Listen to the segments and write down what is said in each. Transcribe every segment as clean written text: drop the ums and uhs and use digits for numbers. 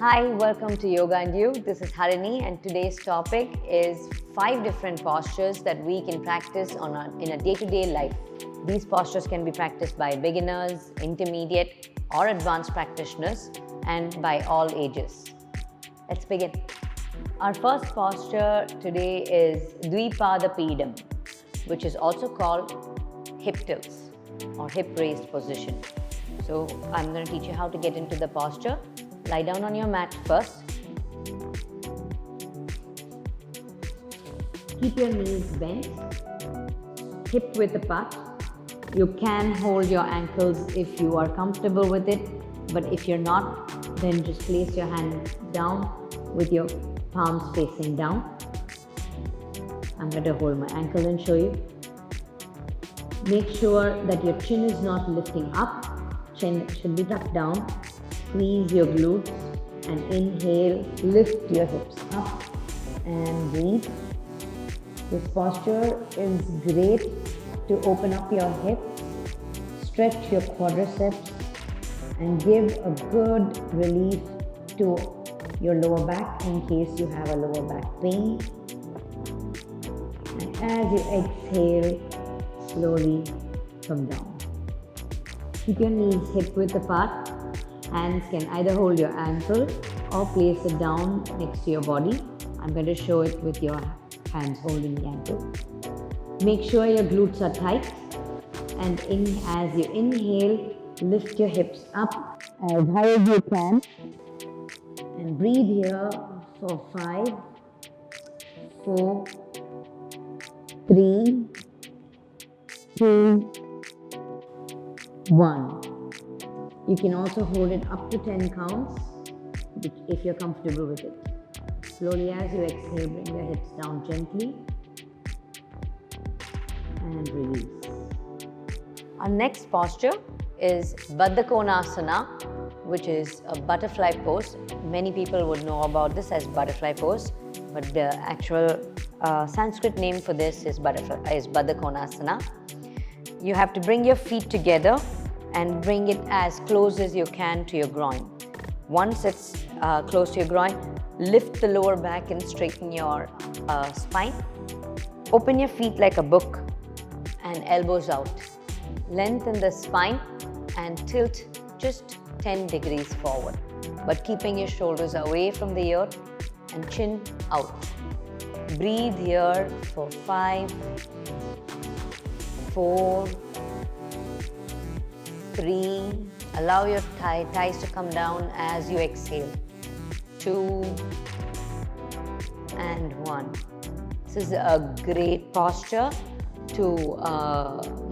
Hi, welcome to Yoga and You. This is Harini and today's topic is 5 different postures that we can practice in a day-to-day life. These postures can be practiced by beginners, intermediate or advanced practitioners and by all ages. Let's begin. Our first posture today is Pudum, which is also called hip tilts or hip raised position. So I'm going to teach you how to get into the posture. Lie down on your mat first. Keep your knees bent, hip width apart. You can hold your ankles if you are comfortable with it, but if you're not, then just place your hand down with your palms facing down. I'm going to hold my ankle and show you. Make sure that your chin is not lifting up. Chin should be tucked down. Squeeze your glutes and inhale, lift your hips up and breathe. This posture is great to open up your hips, stretch your quadriceps and give a good relief to your lower back in case you have a lower back pain. And as you exhale, slowly come down. Keep your knees hip width apart. Hands can either hold your ankle or place it down next to your body. I'm going to show it with your hands holding the ankle. Make sure your glutes are tight and as you inhale, lift your hips up as high as you can and breathe here for 5, 4, 3, 2, 1. You can also hold it up to 10 counts if you're comfortable with it. Slowly as you exhale, bring your hips down gently and release. Our next posture is Badak Konasana, which is a butterfly pose. Many people would know about this as butterfly pose, but the actual Sanskrit name for this is Badak Konasana. You have to bring your feet together and bring it as close as you can to your groin. Once it's close to your groin, lift the lower back and straighten your spine. Open your feet like a book and elbows out. Lengthen the spine and tilt just 10 degrees forward, but keeping your shoulders away from the earth and chin out. Breathe here for 5, 4, 3, allow your thighs to come down as you exhale. 2 and 1. This is a great posture to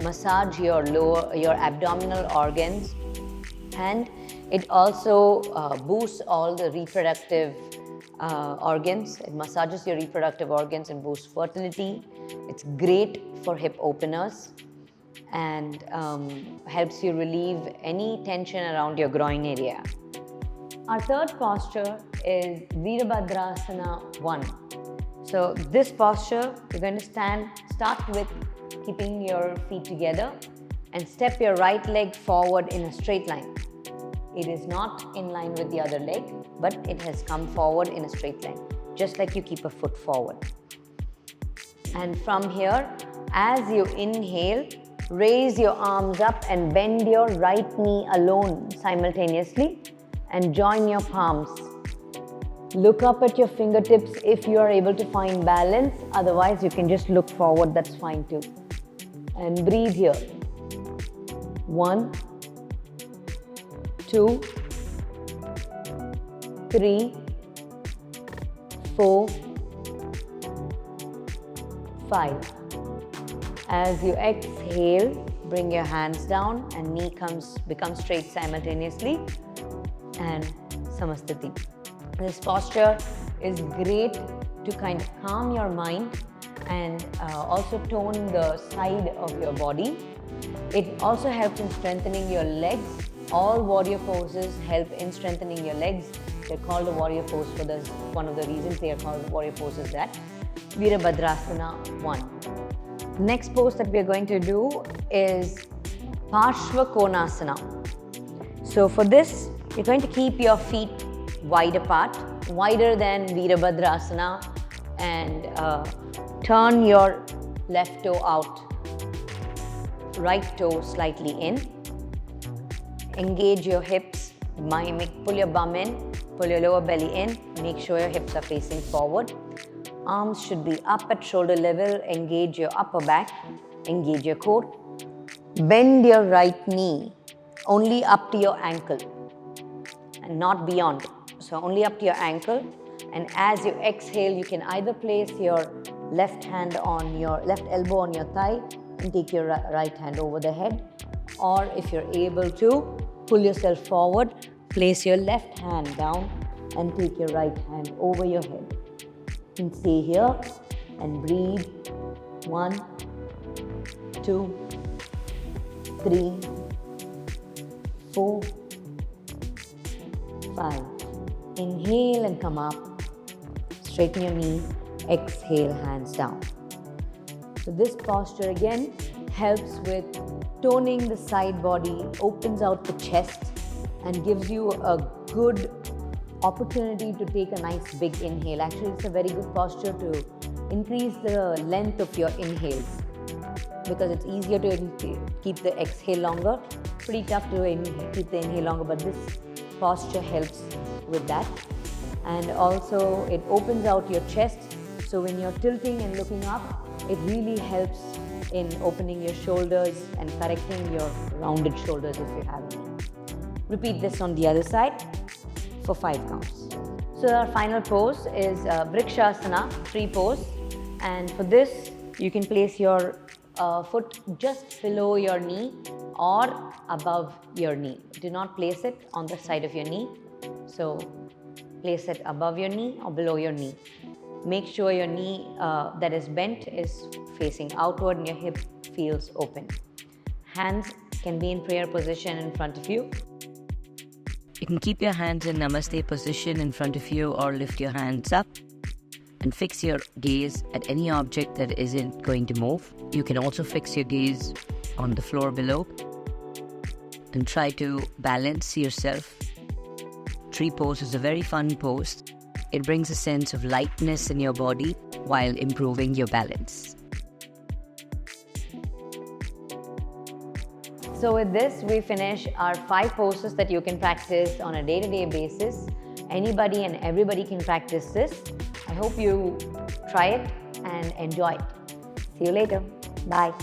massage your abdominal organs, and it also boosts all the reproductive organs. It massages your reproductive organs and boosts fertility. It's great for hip openers and helps you relieve any tension around your groin area. Our third posture is Virabhadrasana 1. So this posture, you're going to start with keeping your feet together and step your right leg forward in a straight line. It is not in line with the other leg, but it has come forward in a straight line, just like you keep a foot forward. And from here, as you inhale, raise your arms up and bend your right knee alone simultaneously and join your palms. Look up at your fingertips if you are able to find balance. Otherwise, you can just look forward, that's fine too. And breathe here. 1, 2, 3, 4, 5. As you exhale, bring your hands down and knee becomes straight simultaneously and Samastiti. This posture is great to kind of calm your mind and also tone the side of your body. It also helps in strengthening your legs. All warrior poses help in strengthening your legs. They're called a warrior pose for this. One of the reasons they are called warrior pose is that. Virabhadrasana 1. Next pose that we are going to do is Badak Konasana. So for this, you're going to keep your feet wide apart, wider than Virabhadrasana, and turn your left toe out, right toe slightly in. Engage your hips, pull your bum in, pull your lower belly in, make sure your hips are facing forward. Arms should be up at shoulder level, engage your upper back, engage your core. Bend your right knee only up to your ankle and not beyond. So only up to your ankle, and as you exhale, you can either place your left hand on your left elbow on your thigh and take your right hand over the head, or if you're able to, pull yourself forward, place your left hand down and take your right hand over your head. You can stay here and breathe. 1, 2, 3, 4, 5. Inhale and come up. Straighten your knee. Exhale, hands down. So this posture again helps with toning the side body, opens out the chest, and gives you a good opportunity to take a nice big inhale. Actually, it's a very good posture to increase the length of your inhales because it's easier to keep the exhale longer. Pretty tough to keep the inhale longer, but this posture helps with that. And also it opens out your chest, so when you're tilting and looking up, it really helps in opening your shoulders and correcting your rounded shoulders if you have any. Repeat this on the other side for 5 counts. So our final pose is Vrikshasana, tree pose, and for this you can place your foot just below your knee or above your knee. Do not place it on the side of your knee. So place it above your knee or below your knee. Make sure your knee that is bent is facing outward and your hip feels open. Hands can be in prayer position in front of you. You can keep your hands in Namaste position in front of you or lift your hands up and fix your gaze at any object that isn't going to move. You can also fix your gaze on the floor below and try to balance yourself. Tree pose is a very fun pose. It brings a sense of lightness in your body while improving your balance. So with this, we finish our 5 poses that you can practice on a day-to-day basis. Anybody and everybody can practice this. I hope you try it and enjoy it. See you later. Bye.